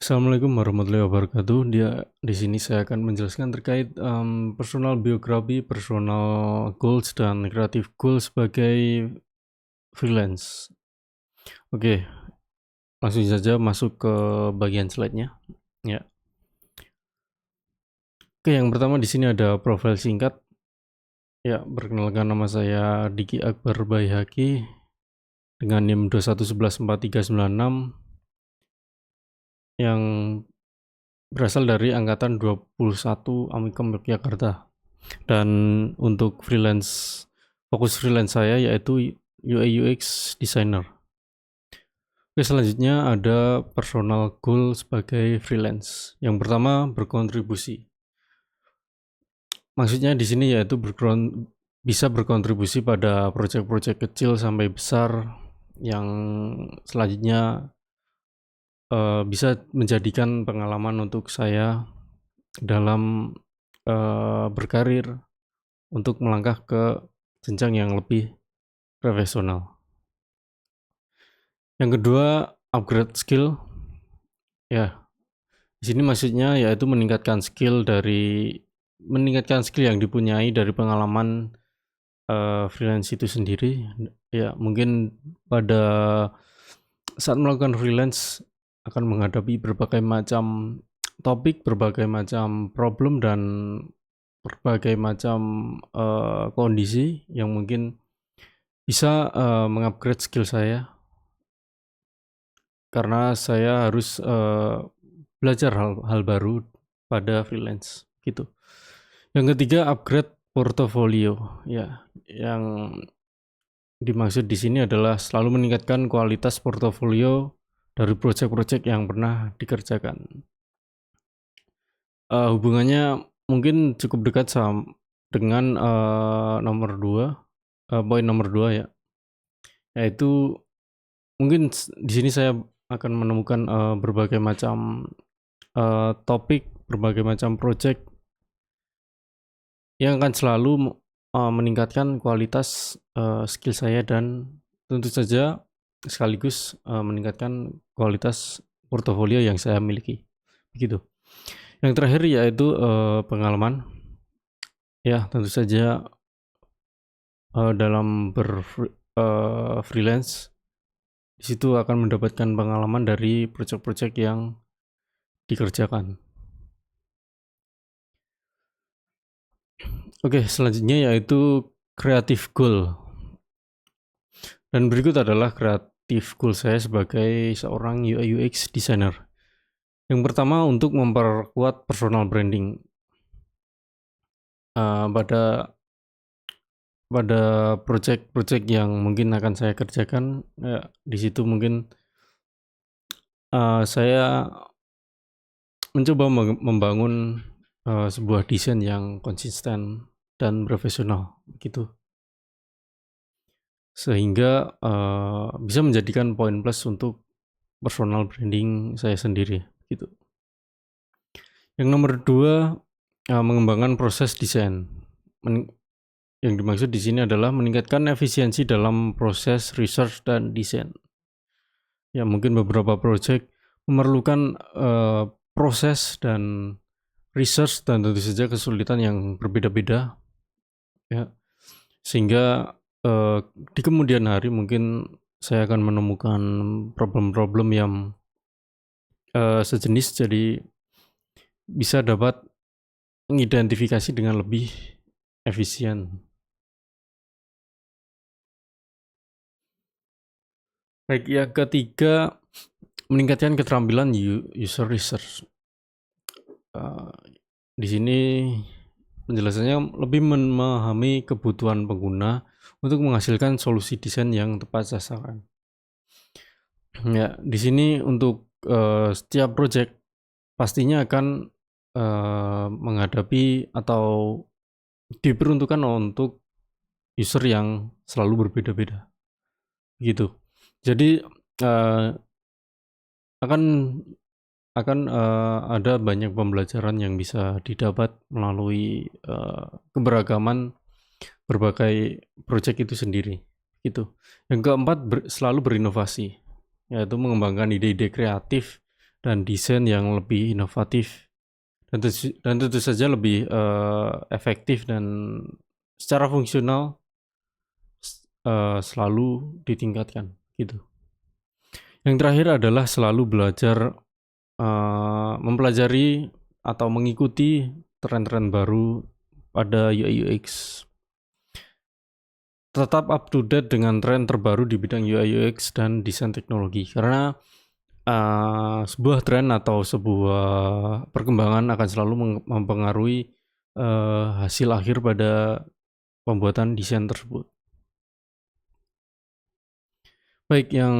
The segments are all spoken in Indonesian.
Assalamualaikum warahmatullahi wabarakatuh. Di sini saya akan menjelaskan terkait personal biografi, personal goals, dan creative goals sebagai freelance. Oke, langsung saja masuk ke bagian slide-nya. Ya. Oke, yang pertama di sini ada profil singkat. Ya, perkenalkan, nama saya Diki Akbar Baihaqi dengan NIM 2111439 yang berasal dari angkatan 21 Amikom Yogyakarta. Dan untuk fokus freelance saya yaitu UI UX designer. Oke, selanjutnya ada personal goal sebagai freelance. Yang pertama, berkontribusi. Maksudnya di sini yaitu bisa berkontribusi pada proyek-proyek kecil sampai besar yang selanjutnya bisa menjadikan pengalaman untuk saya dalam berkarir untuk melangkah ke jenjang yang lebih profesional. Yang kedua, upgrade skill. Ya, di sini maksudnya yaitu meningkatkan skill yang dipunyai dari pengalaman freelance itu sendiri. Ya, mungkin pada saat melakukan freelance akan menghadapi berbagai macam topik, berbagai macam problem, dan berbagai macam kondisi yang mungkin bisa mengupgrade skill saya, karena saya harus belajar hal baru pada freelance gitu. Yang ketiga, upgrade portofolio. Ya, yang dimaksud di sini adalah selalu meningkatkan kualitas portofolio dari proyek-proyek yang pernah dikerjakan. Hubungannya mungkin cukup dekat dengan poin nomor 2 ya, yaitu mungkin di sini saya akan menemukan berbagai macam topik, berbagai macam project yang akan selalu meningkatkan kualitas skill saya, dan tentu saja sekaligus meningkatkan kualitas portofolio yang saya miliki. Begitu. Yang terakhir yaitu pengalaman. Ya, tentu saja dalam freelance di situ akan mendapatkan pengalaman dari proyek-proyek yang dikerjakan. Oke, selanjutnya yaitu creative goal. Dan berikut adalah creative goal saya sebagai seorang UI UX designer. Yang pertama, untuk memperkuat personal branding. Pada project-project yang mungkin akan saya kerjakan, ya, di situ mungkin saya mencoba membangun sebuah desain yang konsisten dan profesional gitu, sehingga bisa menjadikan poin plus untuk personal branding saya sendiri gitu. Yang nomor 2, mengembangkan proses desain. Yang dimaksud di sini adalah meningkatkan efisiensi dalam proses research dan desain. Ya, mungkin beberapa project memerlukan proses dan research dan tentu saja kesulitan yang berbeda-beda, ya, sehingga di kemudian hari mungkin saya akan menemukan problem-problem yang sejenis, jadi bisa dapat mengidentifikasi dengan lebih efisien. Baik, yang ketiga, meningkatkan keterampilan user research. Di sini penjelasannya lebih memahami kebutuhan pengguna untuk menghasilkan solusi desain yang tepat sasaran. Ya, di sini untuk setiap project pastinya akan menghadapi atau diperuntukkan untuk user yang selalu berbeda-beda gitu. Jadi akan ada banyak pembelajaran yang bisa didapat melalui keberagaman berbagai project itu sendiri gitu. Yang keempat, selalu berinovasi, yaitu mengembangkan ide-ide kreatif dan desain yang lebih inovatif dan tentu saja lebih efektif dan secara fungsional selalu ditingkatkan gitu. Yang terakhir adalah selalu belajar mempelajari atau mengikuti tren-tren baru pada UI UX. Tetap up to date dengan tren terbaru di bidang UI UX dan desain teknologi, karena sebuah tren atau sebuah perkembangan akan selalu mempengaruhi hasil akhir pada pembuatan desain tersebut. Baik, yang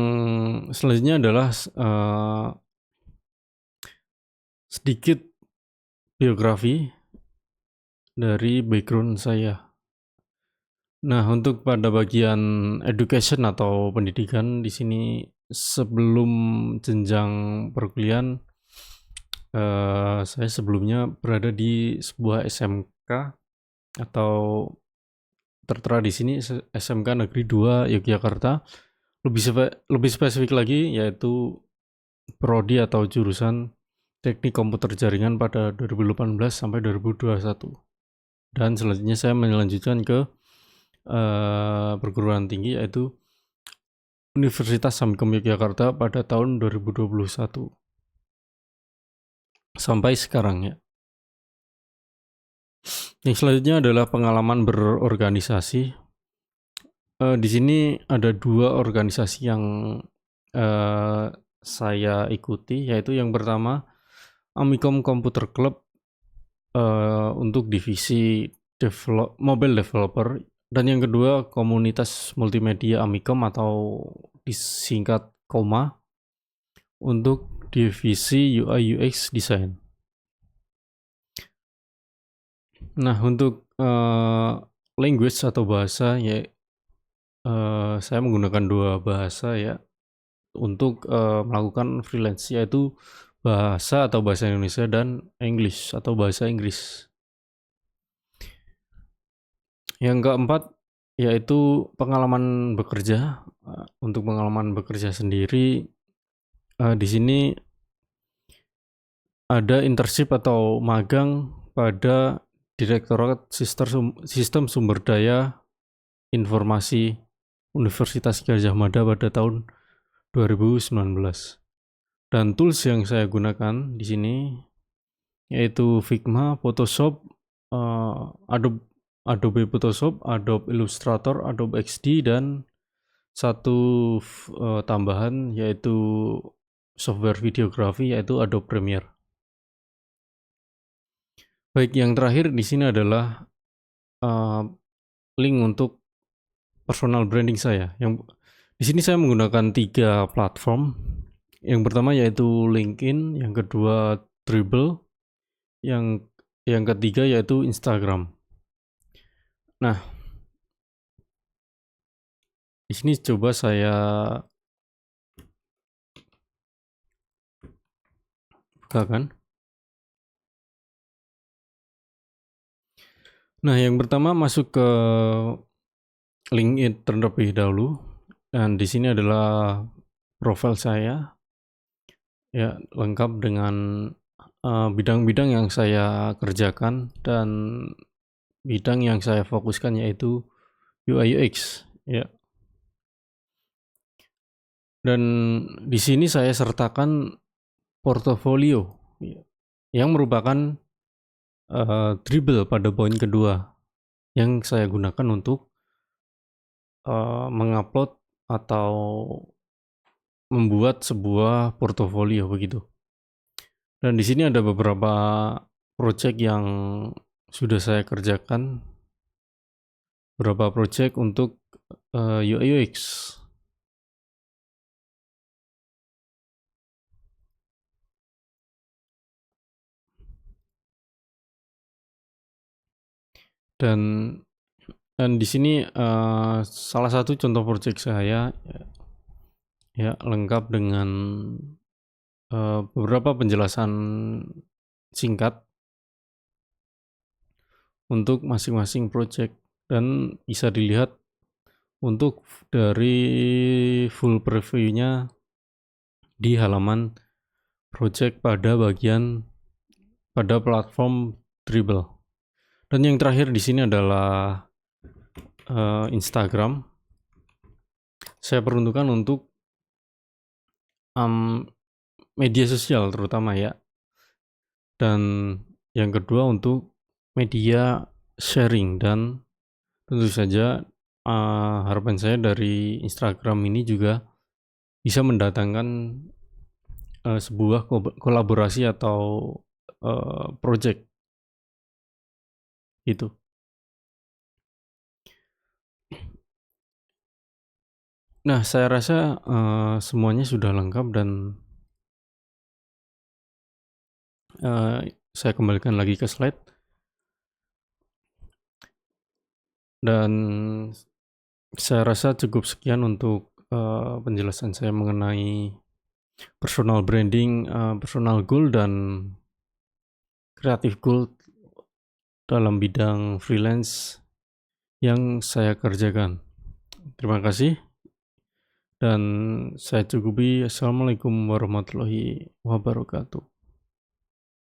selanjutnya adalah sedikit biografi dari background saya. Nah, untuk pada bagian education atau pendidikan di sini sebelum jenjang perkuliahan, saya sebelumnya berada di sebuah SMK atau tertera di sini SMK Negeri 2 Yogyakarta. Lebih spesifik lagi yaitu prodi atau jurusan Teknik Komputer Jaringan pada 2018 sampai 2021. Dan selanjutnya saya melanjutkan ke perguruan tinggi yaitu Universitas Samkom Yogyakarta pada tahun 2021 sampai sekarang ya. Yang selanjutnya adalah pengalaman berorganisasi. Di sini ada 2 organisasi yang saya ikuti, yaitu yang pertama Amikom Computer Club untuk divisi mobile developer, dan yang kedua komunitas multimedia Amikom atau disingkat KOMA untuk divisi UI UX design. Nah, untuk language atau bahasa ya, saya menggunakan 2 bahasa ya untuk melakukan freelance, yaitu bahasa Indonesia dan English atau bahasa Inggris. Yang keempat yaitu pengalaman bekerja. Untuk pengalaman bekerja sendiri di sini ada internship atau magang pada Direktorat Sistem Sumber Daya Informasi Universitas Gadjah Mada pada tahun 2019. Dan tools yang saya gunakan di sini yaitu Figma, Photoshop, Adobe Photoshop, Adobe Illustrator, Adobe XD, dan satu tambahan yaitu software videografi yaitu Adobe Premiere. Baik, yang terakhir di sini adalah link untuk personal branding saya. Yang di sini saya menggunakan 3 platform. Yang pertama yaitu LinkedIn, yang kedua Dribbble, yang ketiga yaitu Instagram. Nah, di sini coba saya bukakan. Nah, yang pertama masuk ke LinkedIn terlebih dahulu, dan di sini adalah profil saya. Ya, lengkap dengan bidang-bidang yang saya kerjakan dan bidang yang saya fokuskan yaitu UI UX ya. Dan di sini saya sertakan portofolio yang merupakan Dribbble pada poin kedua yang saya gunakan untuk mengupload atau membuat sebuah portofolio begitu. Dan di sini ada beberapa project yang sudah saya kerjakan, beberapa project untuk UI UX. Dan di sini salah satu contoh project saya ya lengkap dengan beberapa penjelasan singkat untuk masing-masing project, dan bisa dilihat untuk dari full previewnya di halaman project pada platform Dribbble. Dan yang terakhir di sini adalah Instagram. Saya peruntukkan untuk media sosial terutama ya. Dan yang kedua untuk media sharing, dan tentu saja harapan saya dari Instagram ini juga bisa mendatangkan sebuah kolaborasi atau project itu. Nah, saya rasa semuanya sudah lengkap, dan saya kembalikan lagi ke slide. Dan saya rasa cukup sekian untuk penjelasan saya mengenai personal branding, personal goal, dan creative goal dalam bidang freelance yang saya kerjakan. Terima kasih, dan saya cukupi. Assalamualaikum warahmatullahi wabarakatuh.